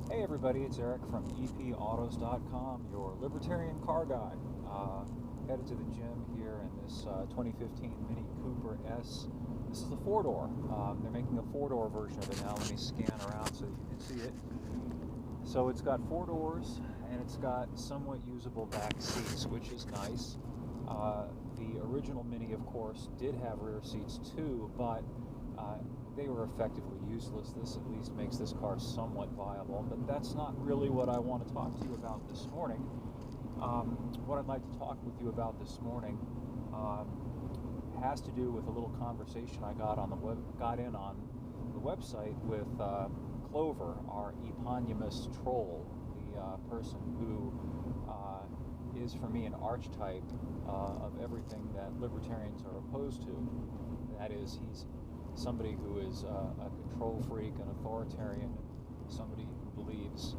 Hey everybody, it's Eric from epautos.com, your Libertarian car guy. Headed to the gym here in this 2015 Mini Cooper S. This is the four-door. They're making a four-door version of it now. Let me scan around so you can see it. So it's got four doors and it's got somewhat usable back seats, which is nice. The original Mini, of course, did have rear seats too, but they were effectively useless. This at least makes this car somewhat viable, but that's not really what I want to talk to you about this morning. What I'd like to talk with you about this morning has to do with a little conversation I got in on the website with Clover, our eponymous troll, the person who is for me an archetype of everything that libertarians are opposed to. That is, he's somebody who is a control freak, an authoritarian, somebody who believes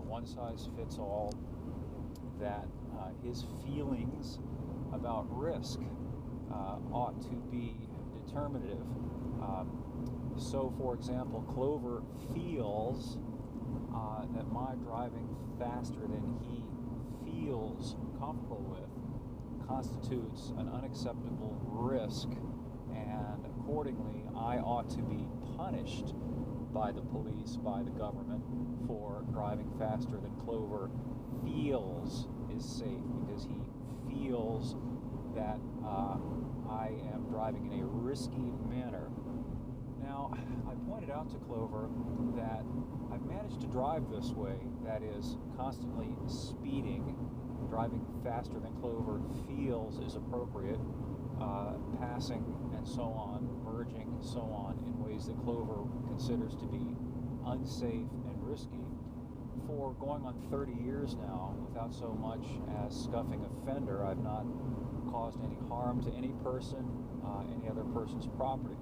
one size fits all, that his feelings about risk ought to be determinative. So, for example, Clover feels that my driving faster than he feels comfortable with constitutes an unacceptable risk, and accordingly I ought to be punished by the police, by the government, for driving faster than Clover feels is safe, because he feels that I am driving in a risky manner. Now, I pointed out to Clover that I've managed to drive this way, that is, constantly speeding, driving faster than Clover feels is appropriate, passing and so on, merging and so on, in ways that Clover considers to be unsafe and risky, for going on 30 years now without so much as scuffing a fender. I've not caused any harm to any person, any other person's property.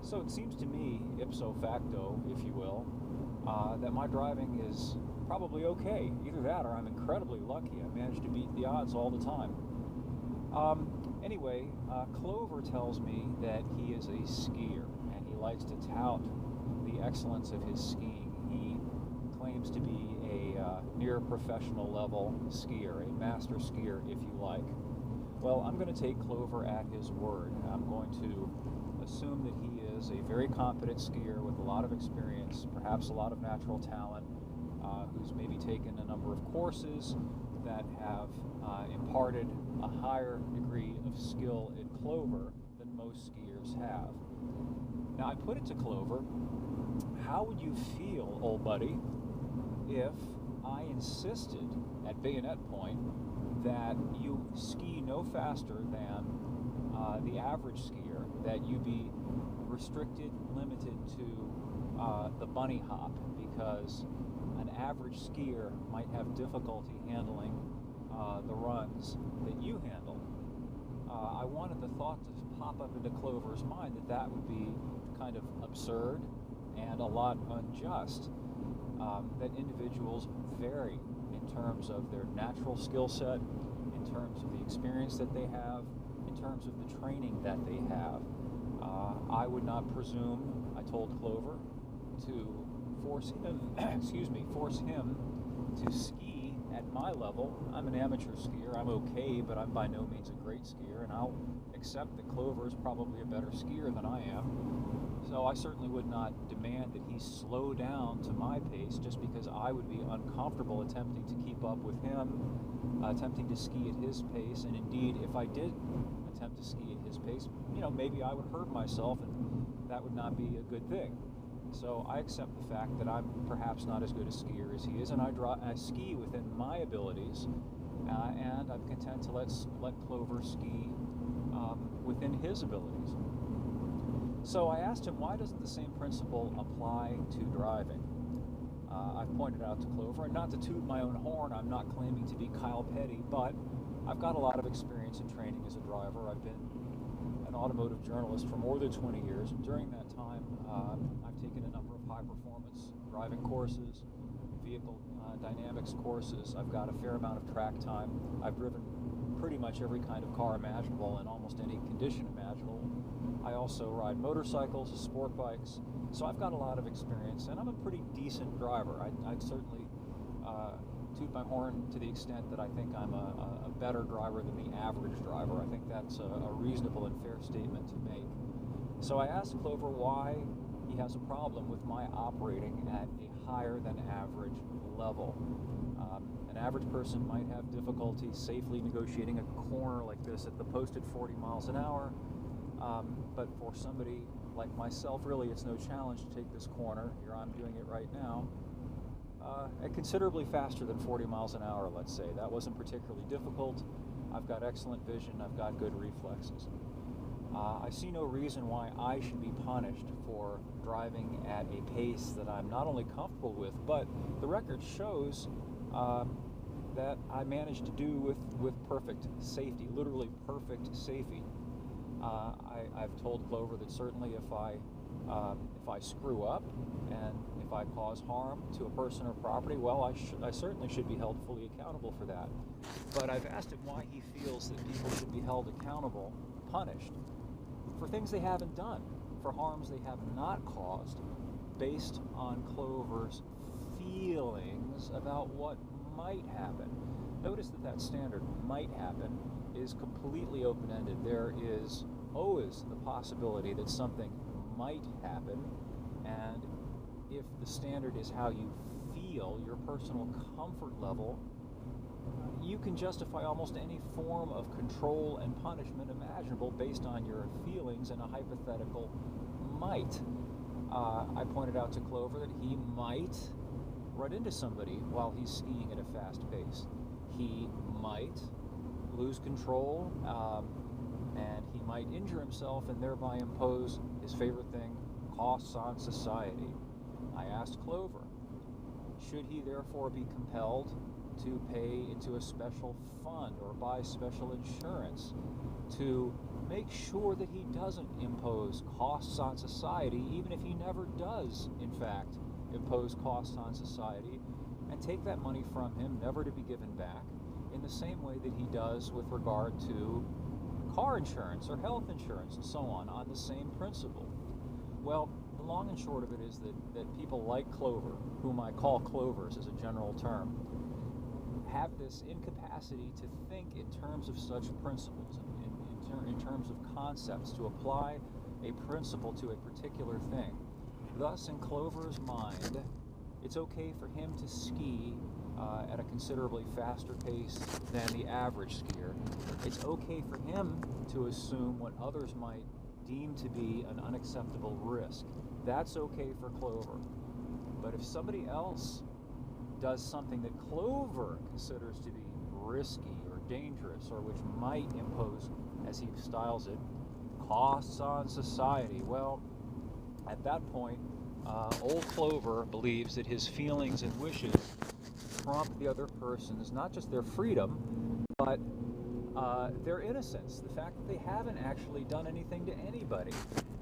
So it seems to me, ipso facto, if you will, that my driving is probably okay. Either that or I'm incredibly lucky. I manage to beat the odds all the time. Anyway, Clover tells me that he is a skier, and he likes to tout the excellence of his skiing. He claims to be a near professional level skier, a master skier, if you like. Well, I'm going to take Clover at his word. I'm going to assume that he is a very competent skier with a lot of experience, perhaps a lot of natural talent, who's maybe taken a number of courses that have imparted a higher degree of skill in Clover than most skiers have. Now, I put it to Clover, how would you feel, old buddy, if I insisted at bayonet point that you ski no faster than the average skier, that you be restricted, limited to the bunny hop, because an average skier might have difficulty handling the runs that you handle. I wanted the thought to pop up into Clover's mind that that would be kind of absurd and a lot unjust, that individuals vary in terms of their natural skill set, in terms of the experience that they have, in terms of the training that they have. I would not presume, I told Clover, to force him, force him to ski at my level. I'm an amateur skier. I'm okay, but I'm by no means a great skier, and I'll accept that Clover is probably a better skier than I am. So I certainly would not demand that he slow down to my pace just because I would be uncomfortable attempting to keep up with him, attempting to ski at his pace. And indeed, if I did attempt to ski at his pace, maybe I would hurt myself, and that would not be a good thing. So I accept the fact that I'm perhaps not as good a skier as he is, and I ski within my abilities, and I'm content to let Clover ski within his abilities. So I asked him, why doesn't the same principle apply to driving? I've pointed out to Clover, and not to toot my own horn, I'm not claiming to be Kyle Petty, but I've got a lot of experience and training as a driver. I've been an automotive journalist for more than 20 years, and during that time I've taken a number of high-performance driving courses, vehicle dynamics courses. I've got a fair amount of track time. I've driven pretty much every kind of car imaginable in almost any condition imaginable, I also ride motorcycles, sport bikes, so I've got a lot of experience, and I'm a pretty decent driver. I'd certainly toot my horn to the extent that I think I'm a better driver than the average driver. I think that's a reasonable and fair statement to make. So I asked Clover why he has a problem with my operating at a higher than average level. An average person might have difficulty safely negotiating a corner like this at the posted 40 miles an hour, but for somebody like myself, really it's no challenge to take this corner. Here I'm doing it right now at considerably faster than 40 miles an hour, let's say. That wasn't particularly difficult. I've got excellent vision, I've got good reflexes. I see no reason why I should be punished for driving at a pace that I'm not only comfortable with, but the record shows that I managed to do with perfect safety, literally perfect safety. I've told Clover that certainly if I screw up and if I cause harm to a person or property, well, I certainly should be held fully accountable for that. But I've asked him why he feels that people should be held accountable, punished, for things they haven't done, for harms they have not caused, based on Clover's feelings about what might happen. Notice that standard might happen is completely open-ended. There is always the possibility that something might happen, and if the standard is how you feel, your personal comfort level, you can justify almost any form of control and punishment imaginable based on your feelings and a hypothetical might. I pointed out to Clover that he might run into somebody while he's skiing at a fast pace. He might lose control, and he might injure himself and thereby impose his favorite thing, costs on society. I asked Clover, should he therefore be compelled to pay into a special fund or buy special insurance to make sure that he doesn't impose costs on society, even if he never does, in fact, impose costs on society, and take that money from him, never to be given back, in the same way that he does with regard to car insurance or health insurance and so on the same principle. Well, the long and short of it is that people like Clover, whom I call Clovers as a general term, have this incapacity to think in terms of such principles, in terms of concepts, to apply a principle to a particular thing. Thus, in Clover's mind, it's okay for him to ski at a considerably faster pace than the average skier. It's okay for him to assume what others might deem to be an unacceptable risk. That's okay for Clover. But if somebody else does something that Clover considers to be risky or dangerous, or which might impose, as he styles it, costs on society, well, at that point, old Clover believes that his feelings and wishes trump the other person's, not just their freedom, but their innocence. The fact that they haven't actually done anything to anybody.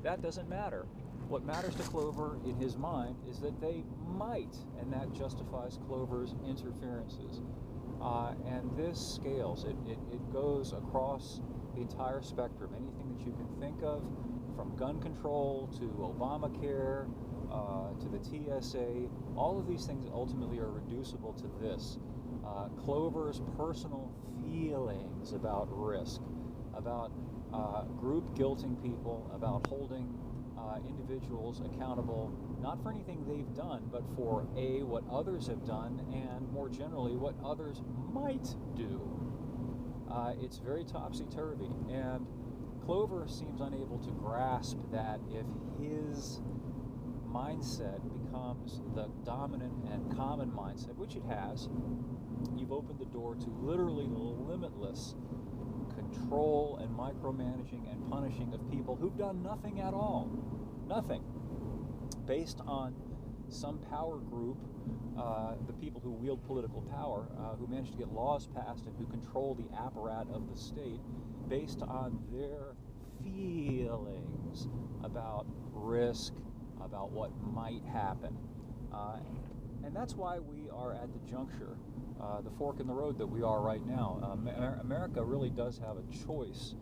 That doesn't matter. What matters to Clover in his mind is that they might, and that justifies Clover's interferences. And this scales. It goes across the entire spectrum. Anything that you can think of, from gun control to Obamacare, to the TSA, all of these things ultimately are reducible to this. Clover's personal feelings about risk, about group guilting people, about holding individuals accountable, not for anything they've done, but for A, what others have done, and more generally, what others might do. It's very topsy-turvy, and Clover seems unable to grasp that if his mindset becomes the dominant and common mindset, which it has, you've opened the door to literally limitless control and micromanaging and punishing of people who've done nothing at all. Nothing. Based on some power group, the people who wield political power, who manage to get laws passed and who control the apparatus of the state, based on their feelings about risk, about what might happen. And that's why we are at the juncture, the fork in the road that we are right now. America really does have a choice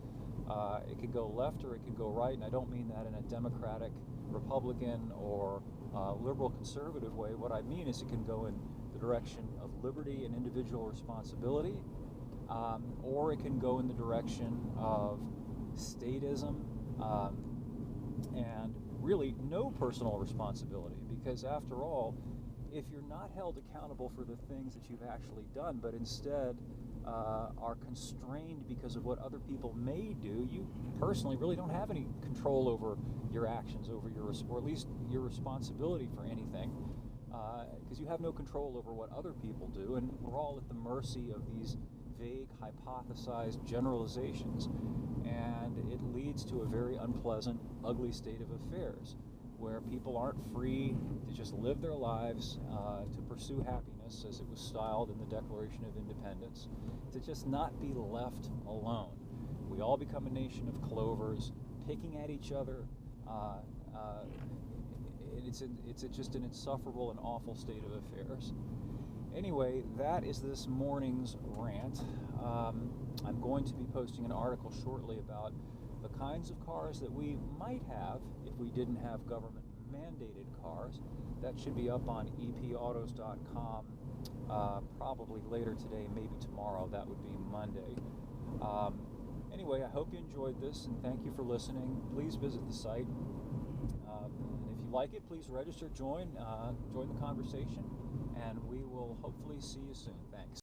It could go left or it could go right, and I don't mean that in a Democratic, Republican, or liberal conservative way. What I mean is it can go in the direction of liberty and individual responsibility, or it can go in the direction of statism and really no personal responsibility, because after all, if you're not held accountable for the things that you've actually done, but instead are constrained because of what other people may do, you personally really don't have any control over your actions, over your, or at least your responsibility for anything, because you have no control over what other people do, and we're all at the mercy of these vague, hypothesized generalizations, and it leads to a very unpleasant, ugly state of affairs, where people aren't free to just live their lives, to pursue happiness, as it was styled in the Declaration of Independence, to just not be left alone. We all become a nation of Clovers, picking at each other. It's just an insufferable and awful state of affairs. Anyway, that is this morning's rant. I'm going to be posting an article shortly about the kinds of cars that we might have if we didn't have government-mandated cars. That should be up on epautos.com probably later today, maybe tomorrow. That would be Monday. Anyway, I hope you enjoyed this, and thank you for listening. Please visit the site. And if you like it, please register, join the conversation, and we will hopefully see you soon. Thanks.